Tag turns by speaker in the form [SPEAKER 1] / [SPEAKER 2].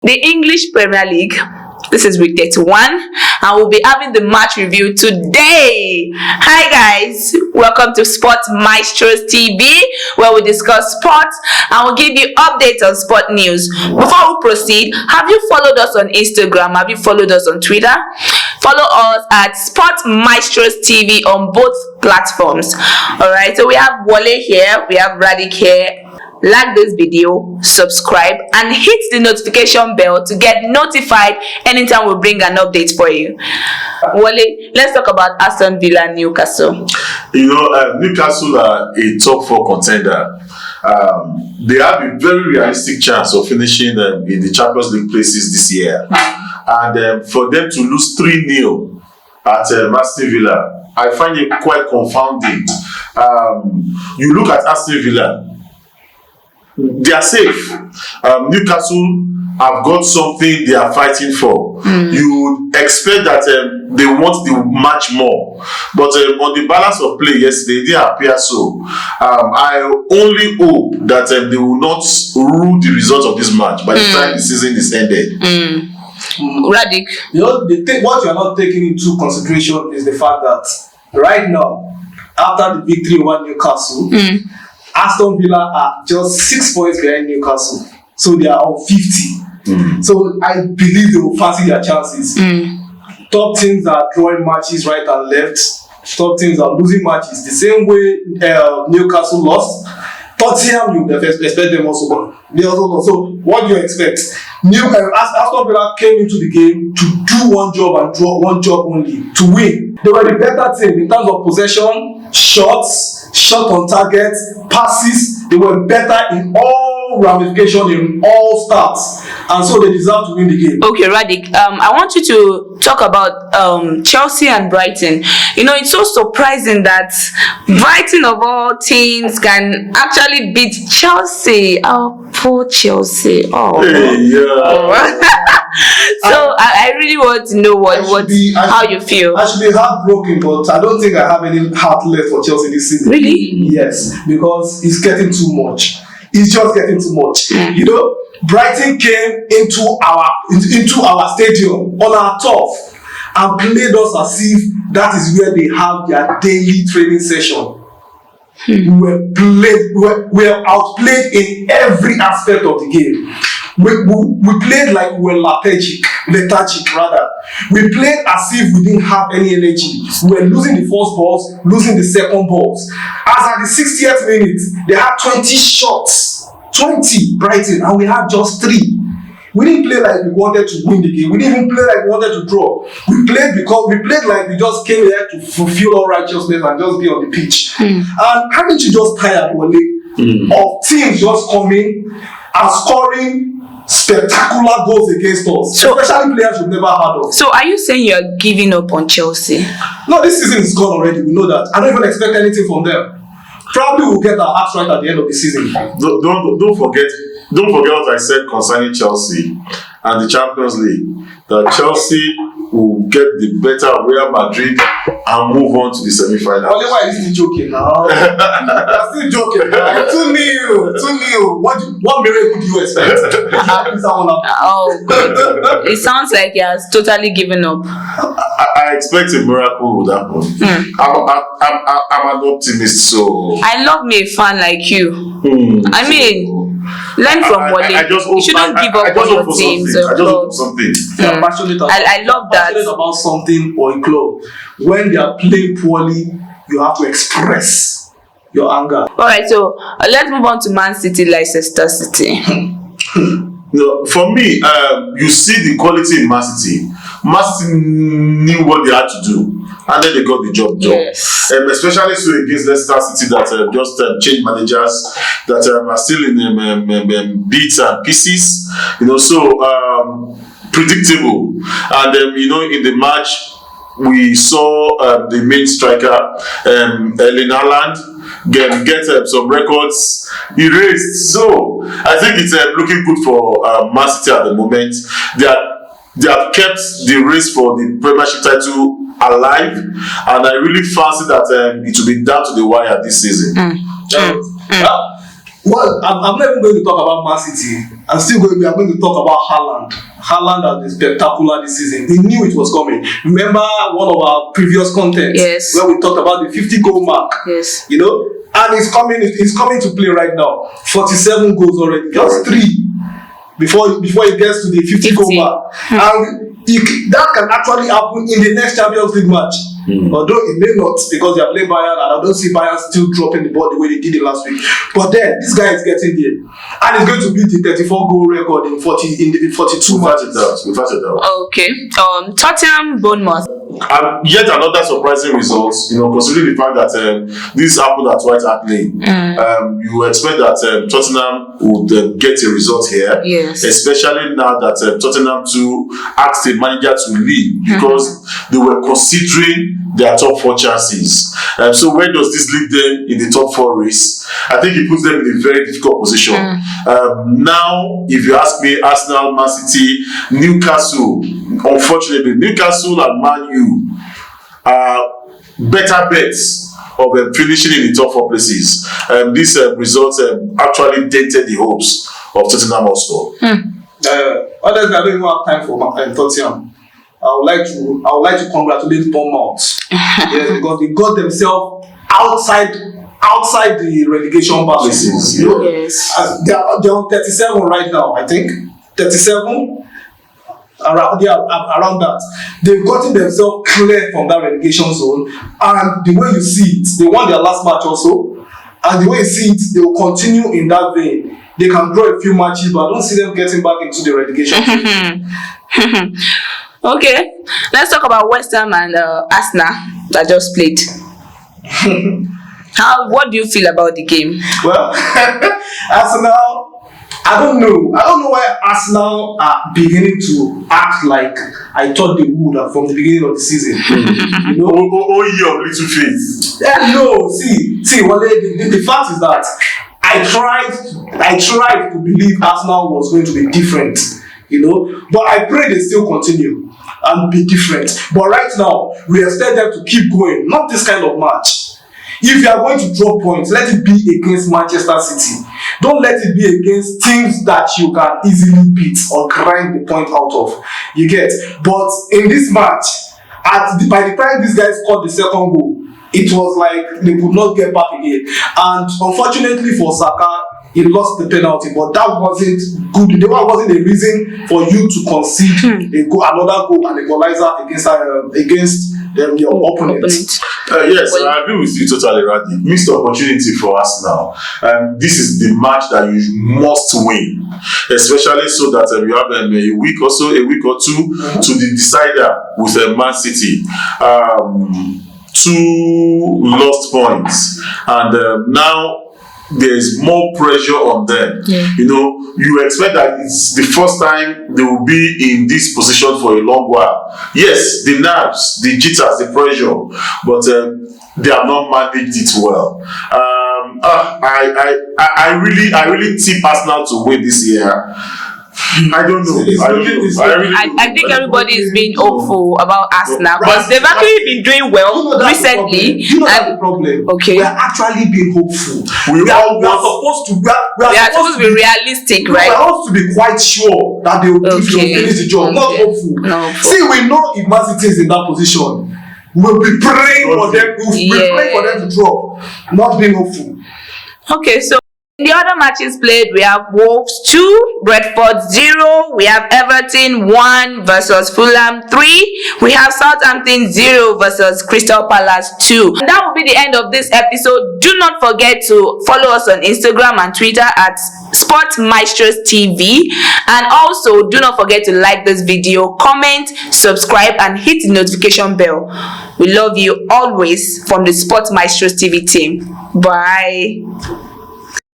[SPEAKER 1] The English Premier League. This is week 31 and we'll be having the match review today. Hi guys, welcome to Sports Maestros TV, where we discuss sports and we'll give you updates on sport news. Before we proceed, have you followed us on Instagram? Have you followed us on Twitter? Follow us at Sports Maestros TV on both platforms. Alright, so we have Wale here, we have Radic here. Like this video, subscribe and hit the notification bell to get notified anytime we bring an update for you. Wale, let's talk about Aston Villa and Newcastle.
[SPEAKER 2] Newcastle are a top 4 contender. They have a very realistic chance of finishing in the Champions League places this year. And for them to lose 3-0 at Aston Villa, I find it quite confounding. You look at Aston Villa, they are safe. Newcastle have got something they are fighting for. You would expect that they want the match more, but on the balance of play yesterday, they appear so. I only hope that they will not rule the result of this match by the time the season is ended.
[SPEAKER 1] Radic,
[SPEAKER 3] what you are not taking into consideration is the fact that right now, after the victory over Newcastle, Aston Villa are just 6 points behind Newcastle, so they are on 50. So I believe they will fancy their chances. Top teams are drawing matches right and left. Top teams are losing matches the same way Newcastle lost. Tottenham, you would expect them also, but they also lost. So what do you expect? Aston Villa came into the game to do one job and draw one job only, to win. They were the better team in terms of possession, shots, shot on target, passes. They were better in all ramifications, in all starts, and so they deserve to win the game.
[SPEAKER 1] Okay, Radic, I want you to talk about Chelsea and Brighton. It's so surprising that Brighton of all teams can actually beat Chelsea. Oh, poor Chelsea. Oh.
[SPEAKER 2] Hey, yeah.
[SPEAKER 1] So I really want to know how you feel.
[SPEAKER 3] I should be heartbroken, but I don't think I have any heart left for Chelsea this season.
[SPEAKER 1] Really?
[SPEAKER 3] Yes, because it's getting too much. It's just getting too much. Brighton came into our stadium on our turf and played us as if that is where they have their daily training session. We were outplayed in every aspect of the game. We played like we were lethargic rather. We played as if we didn't have any energy. We were losing the first balls, losing the second balls. As at the 60th minute, they had 20 shots. 20 Brighton, and we had just 3. We didn't play like we wanted to win the game. We didn't even play like we wanted to draw. We played like we just came here to fulfill all righteousness and just be on the pitch. And haven't you just tired, Wale, of teams just coming and scoring spectacular goals against us, especially players we've never heard of? So
[SPEAKER 1] are you saying you're giving up on Chelsea?
[SPEAKER 3] No, this season is gone already. We know that. I don't even expect anything from them. Probably we'll get our act right at the end of the season.
[SPEAKER 2] Don't forget what I said concerning Chelsea and the Champions League. That Chelsea will get the better of Real Madrid and move on to the semi-final.
[SPEAKER 3] Why is he joking now? I'm still joking now. 2-0. What miracle do you expect?
[SPEAKER 1] Oh, God. It sounds like he has totally given up.
[SPEAKER 2] I expect a miracle would happen. I'm an optimist, so
[SPEAKER 1] I love me a fan like you. I mean, learn from Wale. You shouldn't give up on your teams.
[SPEAKER 2] I just hope for something.
[SPEAKER 1] I love that.
[SPEAKER 3] Passionate about something or a club. When they are playing poorly, you have to express your anger.
[SPEAKER 1] Alright, so let's move on to Man City, Leicester City.
[SPEAKER 2] For me, you see the quality in Man City. Man City knew what they had to do, and then they got the job done.
[SPEAKER 1] Yes.
[SPEAKER 2] Especially so against Leicester City that just changed managers that are still in bits and pieces. So predictable. And in the match we saw the main striker, Erling Haaland, get some records erased. So I think it's looking good for Man City at the moment. They have kept the race for the Premiership title alive, and I really fancy that it will be down to the wire this season.
[SPEAKER 3] Well, I'm not even going to talk about Man City. And still we are going to talk about Haaland. Haaland has been spectacular this season. We knew it was coming. Remember one of our previous contents where we talked about the 50 goal mark.
[SPEAKER 1] Yes.
[SPEAKER 3] You know, and he's coming to play right now. 47 goals already. Just 3 before he gets to the 50 goal mark. And that can actually happen in the next Champions League match. Although it may not, because they are playing Bayern, and I don't see Bayern still dropping the ball the way they did it last week. But then this guy is getting there, and he's going to beat the 34 goal record in 42 matches.
[SPEAKER 2] Without a doubt.
[SPEAKER 1] Okay. Tottenham Bournemouth.
[SPEAKER 2] And yet another surprising result, considering the fact that this happened at White Hart Lane. You expect that Tottenham would get a result here,
[SPEAKER 1] yes,
[SPEAKER 2] especially now that Tottenham too asked the manager to leave because they were considering their top 4 chances. So where does this leave them in the top 4 race? I think it puts them in a very difficult position. Now, if you ask me, Arsenal, Man City, Newcastle, unfortunately, Newcastle and Man U are better bets of finishing in the top 4 places. This result actually dented the hopes of Tottenham Hotspur.
[SPEAKER 3] Honestly, I don't even have time for Tottenham. I would like to congratulate Bournemouth. Yes, because they got themselves outside the relegation battle.
[SPEAKER 1] Yes.
[SPEAKER 3] They're on 37 right now, I think. 37. Around that. They've gotten themselves clear from that relegation zone. And the way you see it, they won their last match also. And the way you see it, they will continue in that vein. They can draw a few matches, but I don't see them getting back into the relegation zone.
[SPEAKER 1] Okay, let's talk about West Ham and Arsenal that just played. What do you feel about the game?
[SPEAKER 3] Well, Arsenal, I don't know why Arsenal are beginning to act like I thought they would from the beginning of the season.
[SPEAKER 2] Year of little faith.
[SPEAKER 3] No, see, well, the fact is that I tried to believe Arsenal was going to be different, but I pray they still continue and be different. But right now, we expect them to keep going, not this kind of match. If you are going to drop points, let it be against Manchester City. Don't let it be against teams that you can easily beat or grind the point out of. You get? But in this match, by the time these guys scored the second goal, it was like they could not get back again. And unfortunately for Saka, he lost the penalty, but that wasn't good. That wasn't a reason for you to concede another goal and equalizer against your opponent.
[SPEAKER 2] Yes, I agree with you totally, Randy. Missed opportunity for Arsenal. This is the match that you must win, especially so that you have a week or two to the decider with Man City. 2 lost points, and now there's more pressure on them. You expect that it's the first time they will be in this position for a long while. Yes, the nerves, the jitters, the pressure, but they have not managed it well. I really tip Arsenal to win this year. I don't know.
[SPEAKER 1] I think everybody is being hopeful about Arsenal because they've actually been doing well recently.
[SPEAKER 3] The problem.
[SPEAKER 1] Okay.
[SPEAKER 3] We are actually being hopeful. We are supposed to
[SPEAKER 1] be realistic, right?
[SPEAKER 3] We are supposed to be quite sure that they will finish the job. Not hopeful. See, we know if Man City is in that position, we'll be praying for them. We'll be praying for them to drop. Not being hopeful.
[SPEAKER 1] Okay, so in the other matches played, we have Wolves 2, Brentford 0, we have Everton 1 versus Fulham 3, we have Southampton 0 versus Crystal Palace 2. And that will be the end of this episode. Do not forget to follow us on Instagram and Twitter at Sport Maestros TV, and also do not forget to like this video, comment, subscribe, and hit the notification bell. We love you always from the Sport Maestros TV team. Bye.